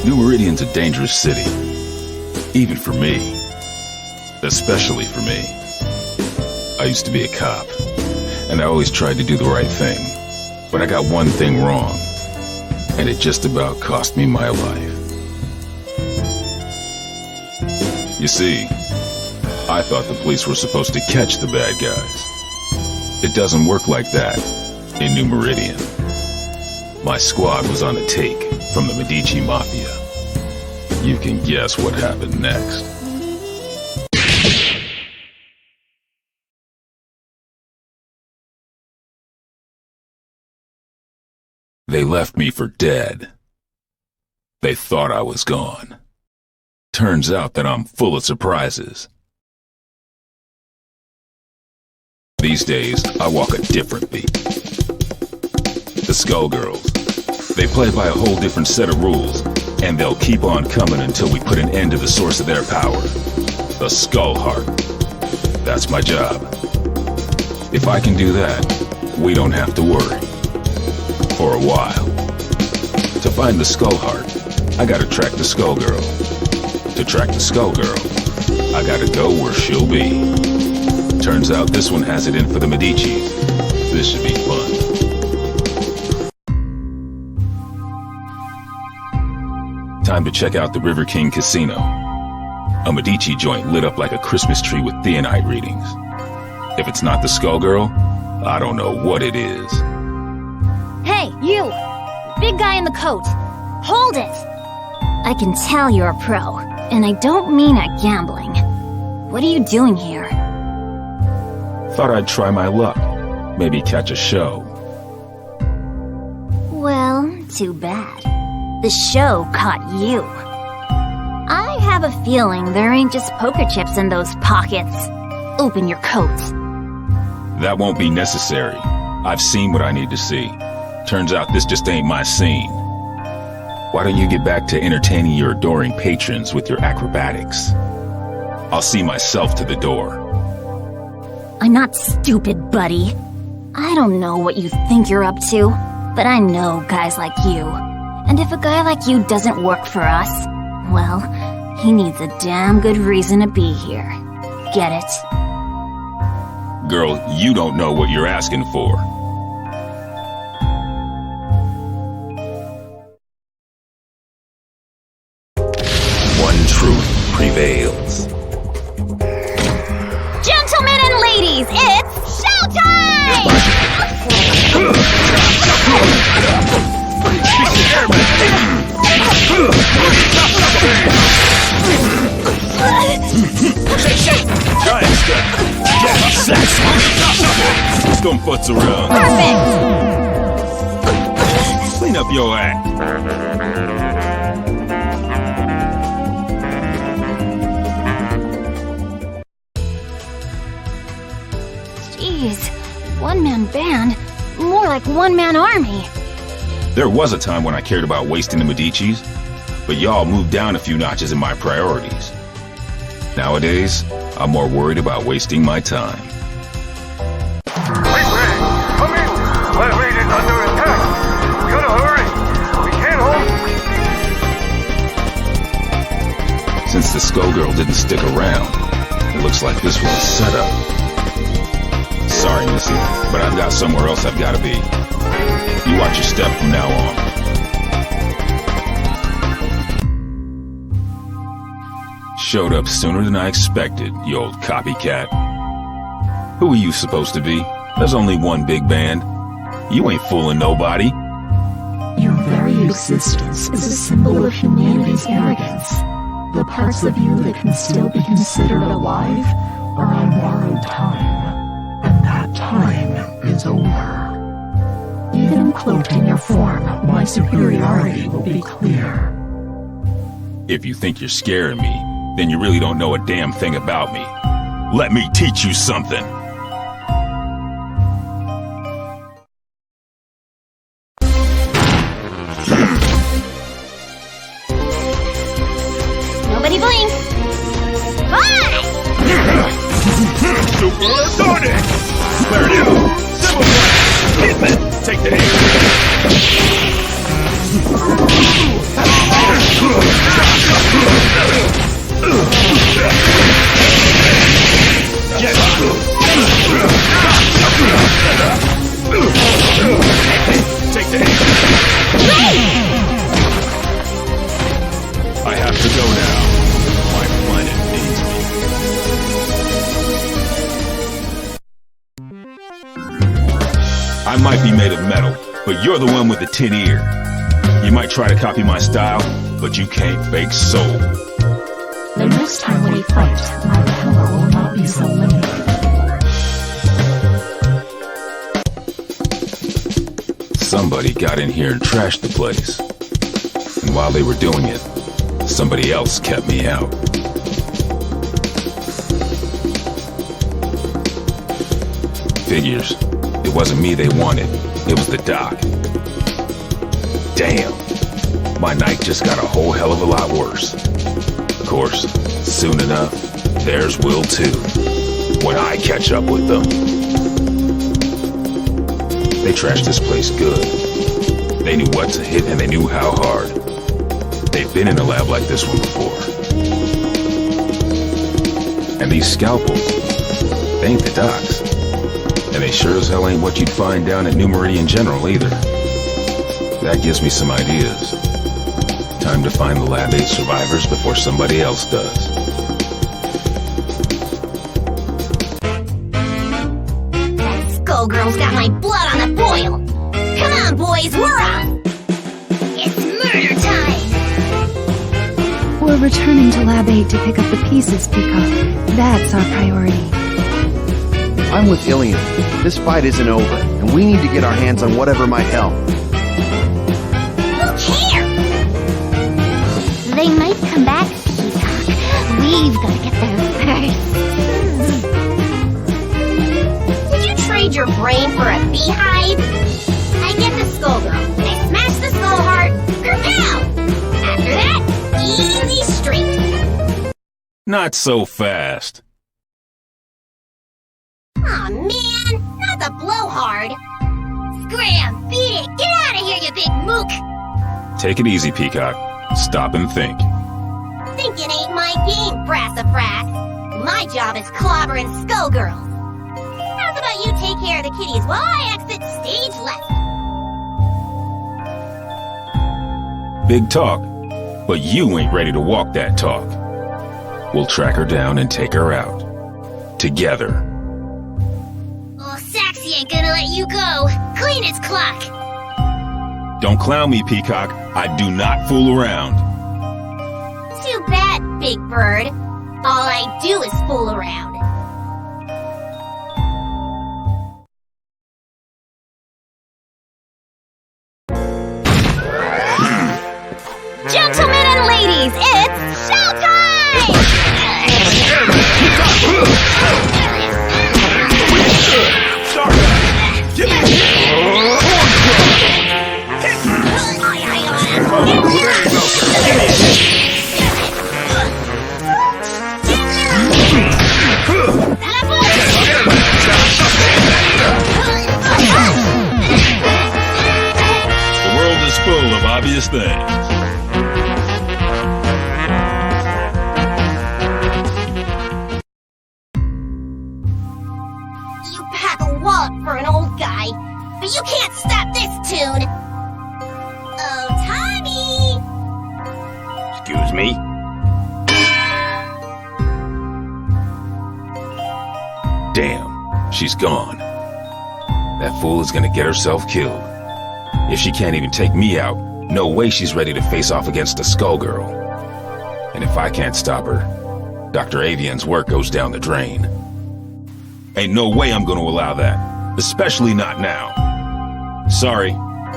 New Meridian's a dangerous city, even for me, especially for me. I used to be a cop, and I always tried to do the right thing, but I got one thing wrong, and it just about cost me my life. You see, I thought the police were supposed to catch the bad guys. It doesn't work like that in New Meridian. My squad was on a take from the Medici Mafia. You can guess what happened next. They left me for dead. They thought I was gone. Turns out that I'm full of surprises. These days, I walk a different beat. The Skullgirls. They play by a whole different set of rules, and they'll keep on coming until we put an end to the source of their power. The Skull Heart. That's my job. If I can do that, we don't have to worry. For a while. To find the Skull Heart, I gotta track the Skullgirl. To track the Skullgirl, I gotta go where she'll be. Turns out this one has it in for the Medicis. This should be fun. Time to check out the River King Casino. A Medici joint lit up like a Christmas tree with theonite readings. If it's not the Skullgirl, I don't know what it is. Hey, you! Big guy in the coat! Hold it! I can tell you're a pro, and I don't mean at gambling. What are you doing here? Thought I'd try my luck. Maybe catch a show. Well, too bad. The show caught you. I have a feeling there ain't just poker chips in those pockets. Open your coat. That won't be necessary. I've seen what I need to see. Turns out this just ain't my scene. Why don't you get back to entertaining your adoring patrons with your acrobatics? I'll see myself to the door. I'm not stupid, buddy. I don't know what you think you're up to, but I know guys like you. And if a guy like you doesn't work for us, well, he needs a damn good reason to be here. Get it? Girl, you don't know what you're asking for. One truth prevails. Gentlemen and ladies, it's showtime! Giant step. Get sex. Don't futz around. Perfect! Clean up your act. Jeez, one-man band? More like one-man army. There was a time when I cared about wasting the Medicis, but y'all moved down a few notches in my priorities. Nowadays, I'm more worried about wasting my time. Wait, come in! My raid is under attack! We gotta hurry! We can't hold... Since the Skullgirl didn't stick around, it looks like this was a setup. Sorry, Missy, but I've got somewhere else I've gotta be. You watch your step from now on. Showed up sooner than I expected, you old copycat. Who are you supposed to be? There's only one big band. You ain't fooling nobody. Your very existence is a symbol of humanity's arrogance. The parts of you that can still be considered alive are on borrowed time. And that time is over. Even cloaked in your form, my superiority will be clear. If you think you're scaring me, then you really don't know a damn thing about me. Let me teach you something. Nobody blink! Bye! Supersonic! There it is! Simple plan! Take the hit. Take the hit. I have to go now. My planet needs me. I might be made of metal, but you're the one with the tin ear. You might try to copy my style, but you can't fake soul. The next time we fight, my power will not be so limited. Somebody got in here and trashed the place. And while they were doing it, somebody else kept me out. Figures. It wasn't me they wanted. It was the doc. Damn. My night just got a whole hell of a lot worse. Of course, soon enough, theirs will too. When I catch up with them. They trashed this place good. They knew what to hit and they knew how hard. They've been in a lab like this one before. And these scalpels, they ain't the docs. And they sure as hell ain't what you'd find down at New Meridian General either. That gives me some ideas. Time to find the Lab 8 survivors before somebody else does. Skullgirls got my blood on the boil. Come on, boys, we're off. It's murder time. We're returning to Lab 8 to pick up the pieces, Peacock. That's our priority. I'm with Ilian. This fight isn't over, and we need to get our hands on whatever might help. Look here! They might come back, Peacock. We've got to get there first. Did you trade your brain for a beehive? I get the Skullgirl. I smash the skull heart. Kerpow! After that, easy street. Not so fast. Aw, man! Not the blowhard! Scram! Beat it! Get out of here, you big mook! Take it easy, Peacock. Stop and think. Thinking ain't my game, Brassafrass. My job is clobbering Skullgirls. How's about you take care of the kitties while I exit stage left? Big talk, but you ain't ready to walk that talk. We'll track her down and take her out. Together. Oh, Saxy ain't gonna let you go. Clean his clock. Don't clown me, Peacock. I do not fool around. Too bad, Big Bird. All I do is fool around. Gentlemen and ladies, it's showtime! The world is full of obvious things. You pack a wallop for an old guy, but you can't stop this tune. Oh, Tommy! Excuse me? Damn, she's gone. That fool is gonna get herself killed. If she can't even take me out, no way she's ready to face off against a Skullgirl. And if I can't stop her, Dr. Avian's work goes down the drain. Ain't no way I'm gonna allow that. Especially not now. Sorry,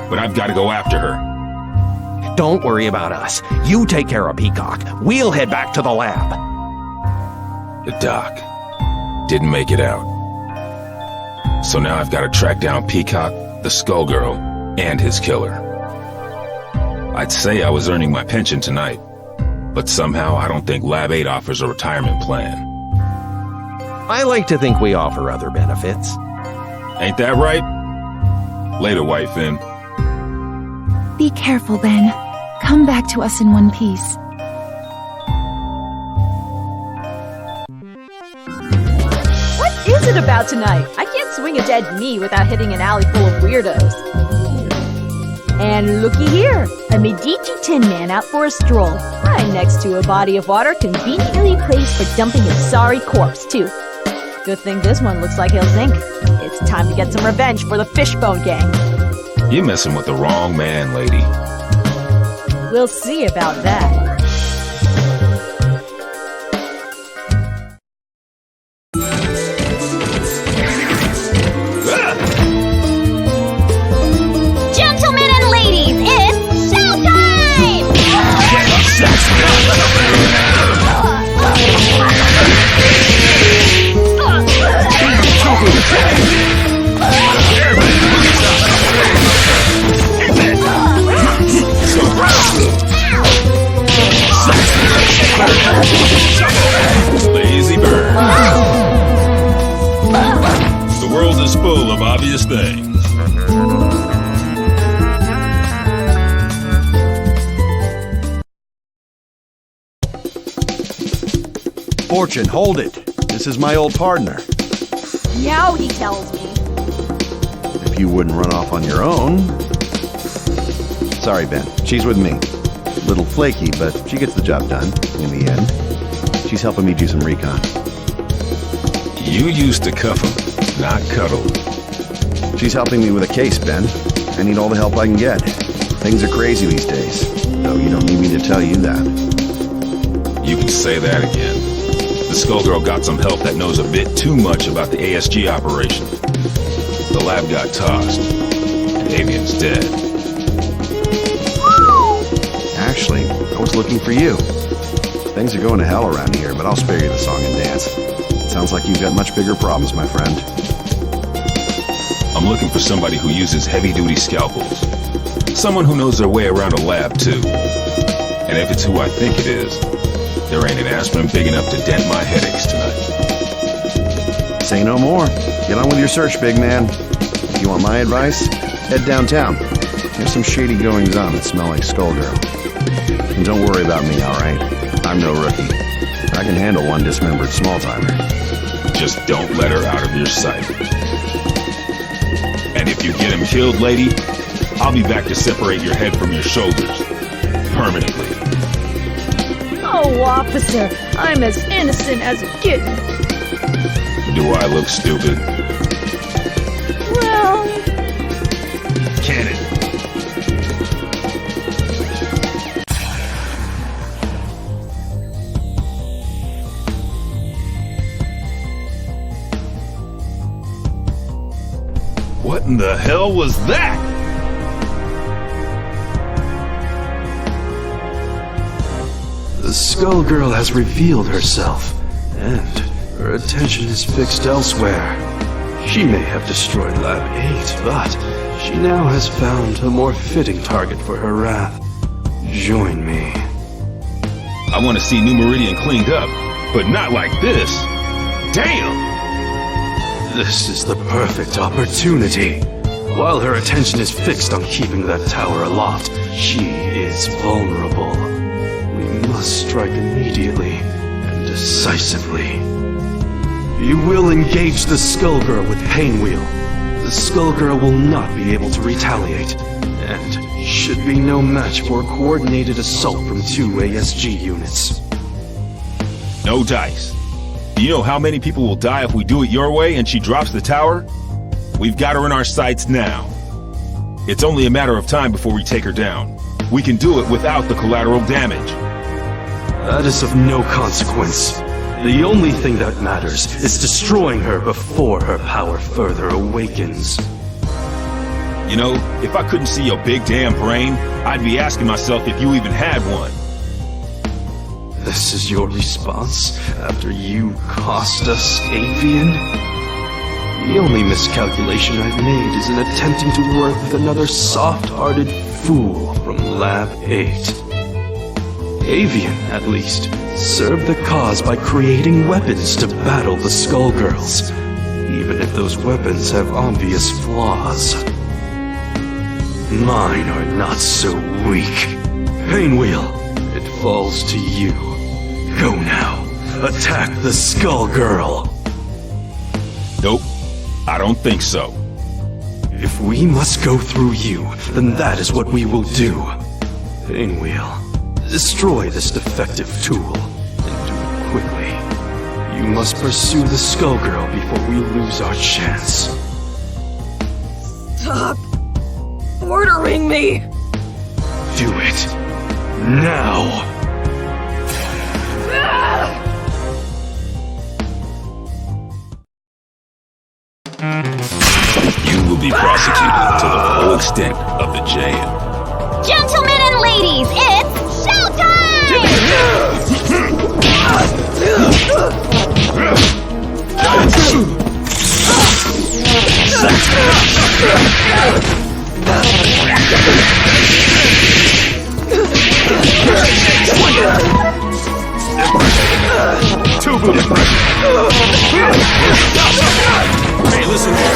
but I've gotta go after her. Don't worry about us. You take care of Peacock. We'll head back to the lab. The doc didn't make it out. So now I've gotta track down Peacock, the Skullgirl, and his killer. I'd say I was earning my pension tonight, but somehow I don't think Lab 8 offers a retirement plan. I like to think we offer other benefits. Ain't that right? Later, White Fin. Be careful, Ben. Come back to us in one piece. What is it about tonight? I can't swing a dead knee without hitting an alley full of weirdos. And looky here, a Medici Tin Man out for a stroll, right next to a body of water conveniently placed for dumping a sorry corpse, too. Good thing this one looks like Hill's Ink. It's time to get some revenge for the Fishbone Gang. You're messing with the wrong man, lady. We'll see about that. Gentlemen and ladies, it's showtime! Lazy bird. The world is full of obvious things. Fortune, hold it. This is my old partner. Now he tells me. If you wouldn't run off on your own. Sorry, Ben. She's with me. Little flaky, but she gets the job done in the end. She's helping me do some recon. You used to cuff him, not cuddle. She's helping me with a case, Ben. I need all the help I can get. Things are crazy these days. Though you don't need me to tell you that. You can say that again. The Skullgirl got some help that knows a bit too much about the ASG operation. The lab got tossed. Avian's dead. Actually, I was looking for you. Things are going to hell around here, but I'll spare you the song and dance. It sounds like you've got much bigger problems, my friend. I'm looking for somebody who uses heavy-duty scalpels. Someone who knows their way around a lab, too. And if it's who I think it is, there ain't an aspirin big enough to dent my headaches tonight. Say no more. Get on with your search, big man. If you want my advice, head downtown. There's some shady goings-on that smell like Skullgirl. And don't worry about me, alright? I'm no rookie. I can handle one dismembered small-timer. Just don't let her out of your sight. And if you get him killed, lady, I'll be back to separate your head from your shoulders. Permanently. Oh, officer, I'm as innocent as a kitten. Do I look stupid? Well... Cannon. What in the hell was that? The Skullgirl has revealed herself, and her attention is fixed elsewhere. She may have destroyed Lab 8, but she now has found a more fitting target for her wrath. Join me. I want to see New Meridian cleaned up, but not like this. Damn! This is the perfect opportunity. While her attention is fixed on keeping that tower aloft, she is vulnerable. We must strike immediately and decisively. You will engage the Skullgirl with Painwheel. The Skullgirl will not be able to retaliate, and should be no match for a coordinated assault from 2 ASG units. No dice. Do you know how many people will die if we do it your way and she drops the tower? We've got her in our sights now. It's only a matter of time before we take her down. We can do it without the collateral damage. That is of no consequence. The only thing that matters is destroying her before her power further awakens. You know, if I couldn't see your big damn brain, I'd be asking myself if you even had one. This is your response after you cost us Avian? The only miscalculation I've made is in attempting to work with another soft-hearted fool from Lab 8. Avian, at least, served the cause by creating weapons to battle the Skullgirls, even if those weapons have obvious flaws. Mine are not so weak. Painwheel, it falls to you. Go now. Attack the Skullgirl. Nope, I don't think so. If we must go through you, then that is what we will do. Painwheel, destroy this defective tool, and do it quickly. You must pursue the Skullgirl before we lose our chance. Stop ordering me! Do it. Now! You will be prosecuted to the full extent of the jail. Gentlemen and ladies, it's Hey, listen here.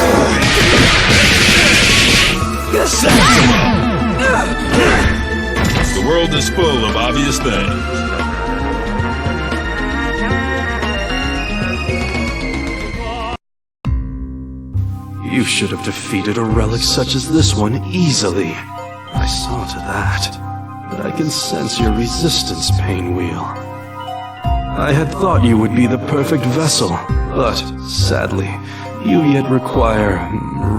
The world is full of obvious things. You should have defeated a relic such as this one easily. I saw to that. But I can sense your resistance, Painwheel. I had thought you would be the perfect vessel, but sadly, you yet require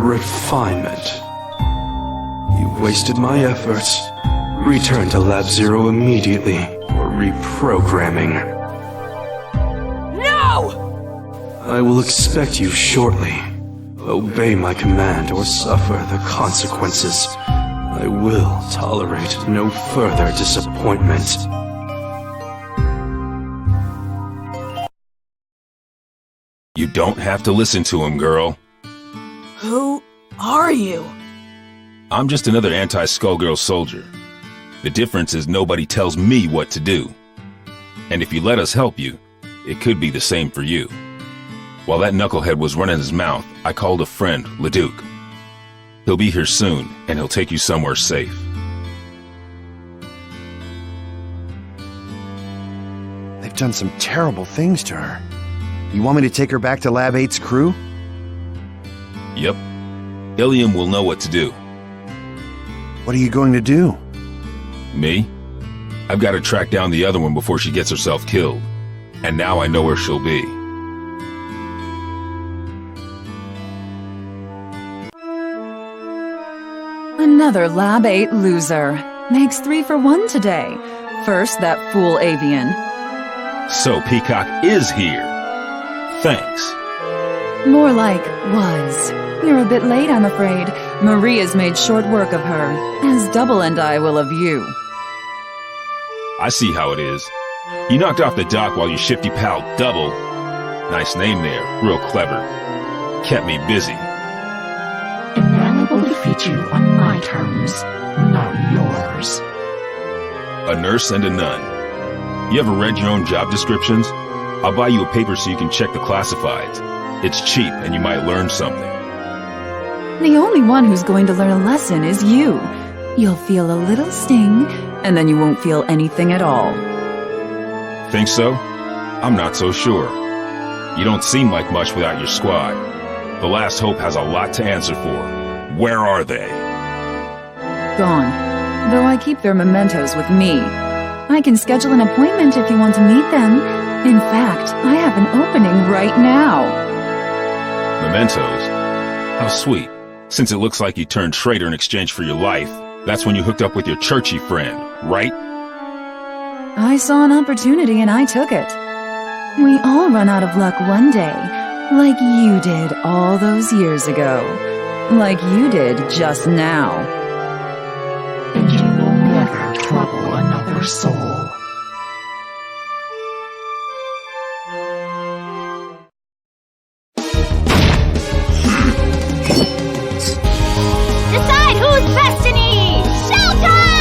refinement. You've wasted my efforts. Return to Lab Zero immediately for reprogramming. No! I will expect you shortly. Obey my command or suffer the consequences. I will tolerate no further disappointment. You don't have to listen to him, girl. Who are you? I'm just another anti-Skullgirl soldier. The difference is nobody tells me what to do. And if you let us help you, it could be the same for you. While that knucklehead was running his mouth, I called a friend, Leduc. He'll be here soon, and he'll take you somewhere safe. They've done some terrible things to her. You want me to take her back to Lab 8's crew? Yep. Ilium will know what to do. What are you going to do? Me? I've got to track down the other one before she gets herself killed. And now I know where she'll be. Another Lab 8 loser. Makes 3 for 1 today. First, that fool avian. So Peacock is here. Thanks. More like was. You're a bit late, I'm afraid. Maria's made short work of her, as Double and I will of you. I see how it is. You knocked off the dock while your shifty pal Double, nice name there, real clever, kept me busy. And now I will defeat you on my terms, not yours. A nurse and a nun. You ever read your own job descriptions? I'll buy you a paper so you can check the classifieds. It's cheap and you might learn something. The only one who's going to learn a lesson is you. You'll feel a little sting, and then you won't feel anything at all. Think so? I'm not so sure. You don't seem like much without your squad. The Last Hope has a lot to answer for. Where are they? Gone. Though I keep their mementos with me. I can schedule an appointment if you want to meet them. In fact, I have an opening right now. Mementos? How sweet. Since it looks like you turned traitor in exchange for your life, that's when you hooked up with your churchy friend, right? I saw an opportunity and I took it. We all run out of luck one day, like you did all those years ago. Like you did just now. And you will never trouble another soul. Decide whose destiny! Showtime!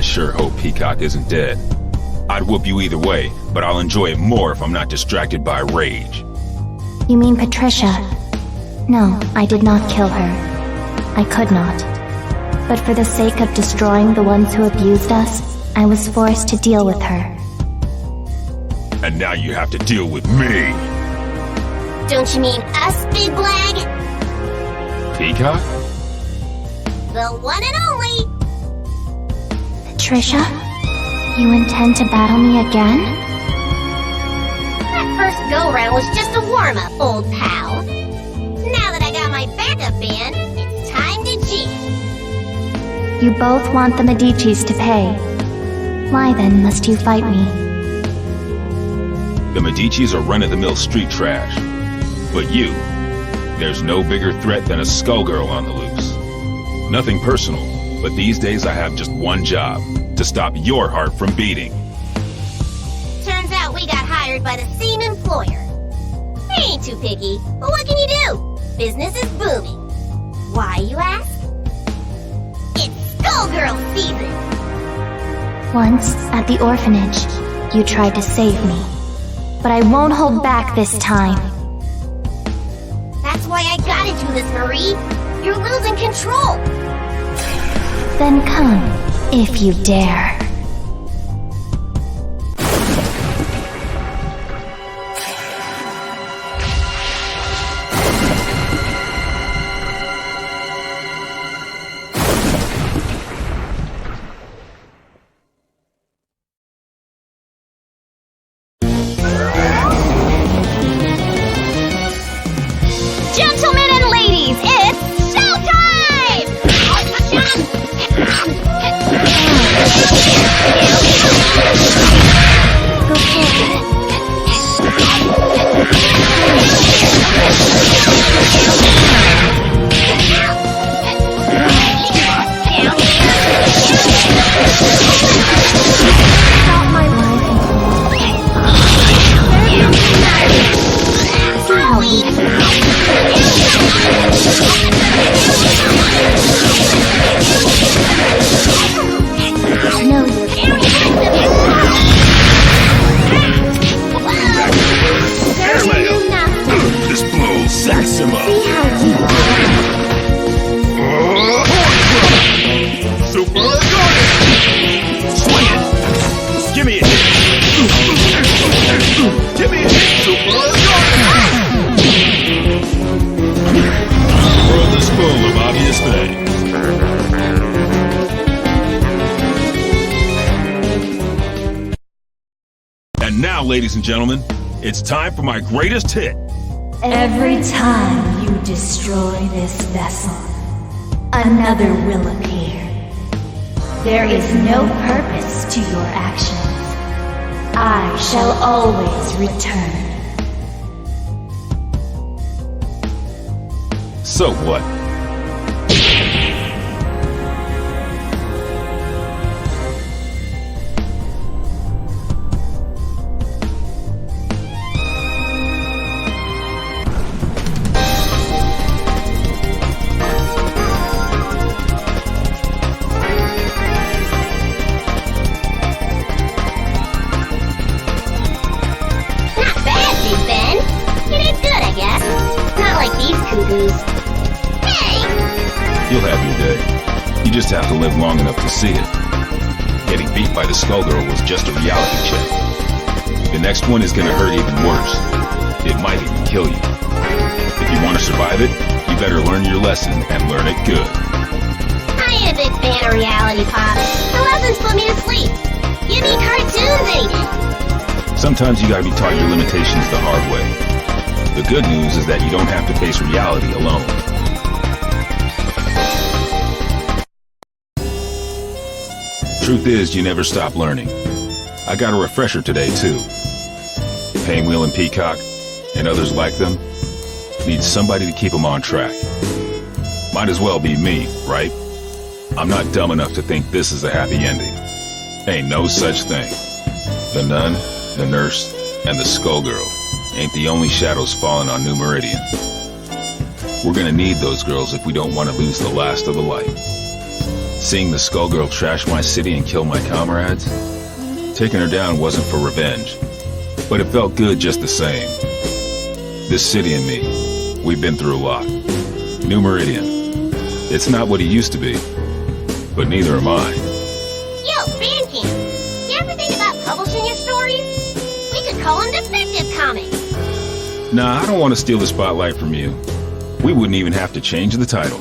sure hope Peacock isn't dead. I'd whoop you either way, but I'll enjoy it more if I'm not distracted by rage. You mean Patricia? No, I did not kill her. I could not. But for the sake of destroying the ones who abused us, I was forced to deal with her. And now you have to deal with me. Don't you mean us, Big Blag? Peacock? The one and only! Patricia? You intend to battle me again? That first go-round was just a warm-up, old pal. Now that I got my backup band, it's time to jam. You both want the Medicis to pay. Why then must you fight me? The Medicis are run-of-the-mill street trash. But you, there's no bigger threat than a Skullgirl on the loose. Nothing personal, but these days I have just one job, to stop your heart from beating. Turns out we got hired by the same employer. I ain't too picky, but what can you do? Business is booming. Why, you ask? It's Skullgirl season! Once, at the orphanage, you tried to save me. But I won't hold back this time. That's why I got into this, Marie. You're losing control. Then come, if you dare. Gentlemen and ladies, it's showtime! This blow sacks him up. Super Swing it. Give me a hit. Give me a hit. Super World is full of obvious things. And now, ladies and gentlemen, it's time for my greatest hit. Every time you destroy this vessel, another will appear. There is no purpose to your actions. I shall always return. So what? You'll have your day. You just have to live long enough to see it. Getting beat by the Skullgirl was just a reality check. The next one is gonna hurt even worse. It might even kill you. If you want to survive it, you better learn your lesson and learn it good. I ain't a big fan of reality pop. The lessons put me to sleep. Give me cartoons any day. Sometimes you gotta be taught your limitations the hard way. The good news is that you don't have to face reality alone. Truth is, you never stop learning. I got a refresher today, too. Painwheel and Peacock, and others like them, need somebody to keep them on track. Might as well be me, right? I'm not dumb enough to think this is a happy ending. Ain't no such thing. The nun, the nurse, and the Skullgirl ain't the only shadows falling on New Meridian. We're gonna need those girls if we don't want to lose the last of the light. Seeing the Skullgirl trash my city and kill my comrades? Taking her down wasn't for revenge, but it felt good just the same. This city and me, we've been through a lot. New Meridian. It's not what it used to be, but neither am I. Yo, Bandcamp, you ever think about publishing your stories? We could call them detective comics. Nah, I don't want to steal the spotlight from you. We wouldn't even have to change the title.